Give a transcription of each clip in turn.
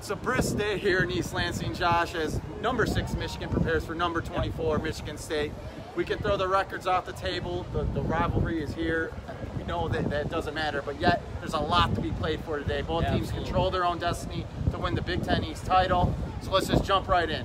It's a brisk day here in East Lansing, Josh, as number 6 Michigan prepares for number 24 Michigan State. We can throw the records off the table. The rivalry is here. We know that doesn't matter, but yet there's a lot to be played for today. Both teams control their own destiny to win the Big Ten East title. So let's just jump right in.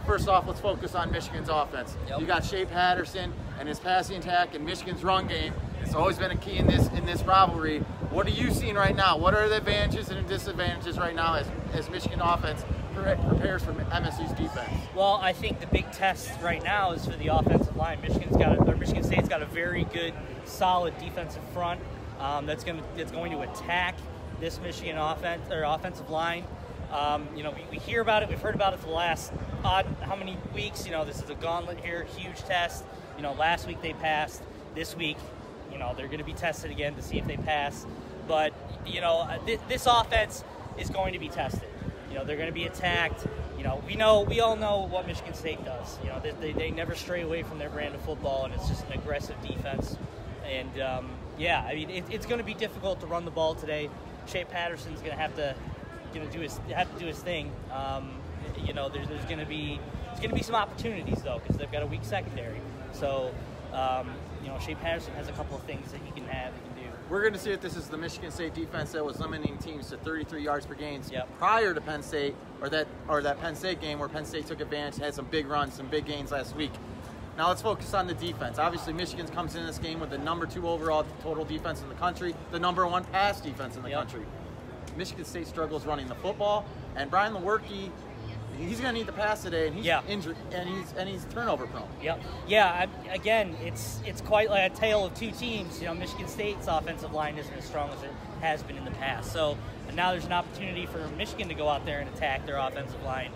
First off, let's focus on Michigan's offense. You got Shea Patterson and his passing attack and Michigan's run game. It's always been a key in this rivalry. What are you seeing right now? What are the advantages and disadvantages right now as Michigan offense prepares for MSU's defense? Well, I think the big test right now is for the offensive line. Michigan State's got a very good, solid defensive front that's going to attack this Michigan offensive line. You know, we hear about it. We've heard about it for the last how many weeks? You know, this is a gauntlet here, huge test. You know, last week they passed. This week, you know, they're going to be tested again to see if they pass. But, you know, this offense is going to be tested. You know, they're going to be attacked. You know, we all know what Michigan State does. You know, they never stray away from their brand of football, and it's just an aggressive defense. And, yeah, I mean, it's going to be difficult to run the ball today. Shea Patterson's going to have to do his thing. You know, there's going to be some opportunities though, because they've got a weak secondary. So, you know, Shea Patterson has a couple of things that he can do. We're going to see if this is the Michigan State defense that was limiting teams to 33 yards per game prior to Penn State, or that Penn State game where Penn State took advantage, had some big runs, some big gains last week. Now let's focus on the defense. Obviously, Michigan comes in this game with the number 2 overall total defense in the country, the number 1 pass defense in the country. Michigan State struggles running the football, and Brian Lewerke, he's going to need the pass today, and he's injured, and he's turnover prone. Again, it's quite like a tale of two teams. You know, Michigan State's offensive line isn't as strong as it has been in the past. So now there's an opportunity for Michigan to go out there and attack their offensive line.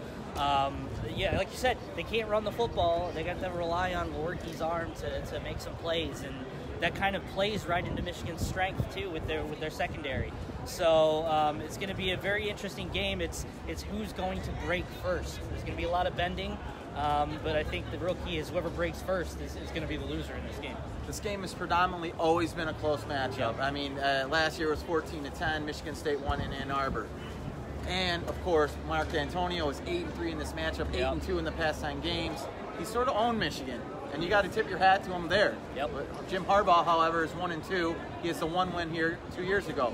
Yeah, like you said, they can't run the football. They got to rely on Lewerke's arm to make some plays, and that kind of plays right into Michigan's strength too with their secondary. So it's going to be a very interesting game. It's who's going to break first. There's going to be a lot of bending, but I think the real key is whoever breaks first is going to be the loser in this game. This game has predominantly always been a close matchup. I mean, last year was 14-10. Michigan State won in Ann Arbor. And, of course, Mark D'Antonio is 8-3 in this matchup, 8-2 in the past 10 games. He sort of owned Michigan, and you got to tip your hat to him there. Jim Harbaugh, however, is 1-2. He has the 1 win here 2 years ago.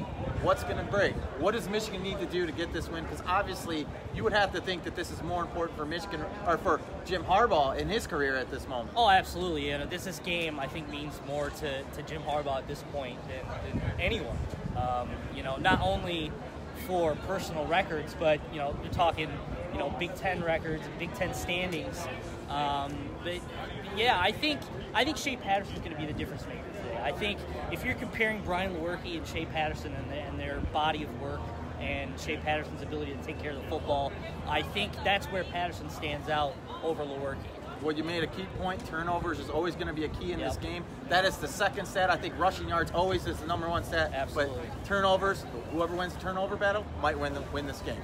What's going to break? What does Michigan need to do to get this win? Because obviously, you would have to think that this is more important for Michigan, or for Jim Harbaugh in his career at this moment. Oh, absolutely. You know, this game, I think, means more to Jim Harbaugh at this point than anyone. You know, not only for personal records, but, you know, you're talking, you know, Big Ten records and Big Ten standings. But yeah, I think Shea Patterson's going to be the difference maker today. I think if you're comparing Brian Lewerke and Shea Patterson and their body of work and Shea Patterson's ability to take care of the football, I think that's where Patterson stands out over Lewerke. Well, you made a key point. Turnovers is always going to be a key in this game. That is the second stat. I think rushing yards always is the number 1 stat. Absolutely. But turnovers, whoever wins the turnover battle might win this game.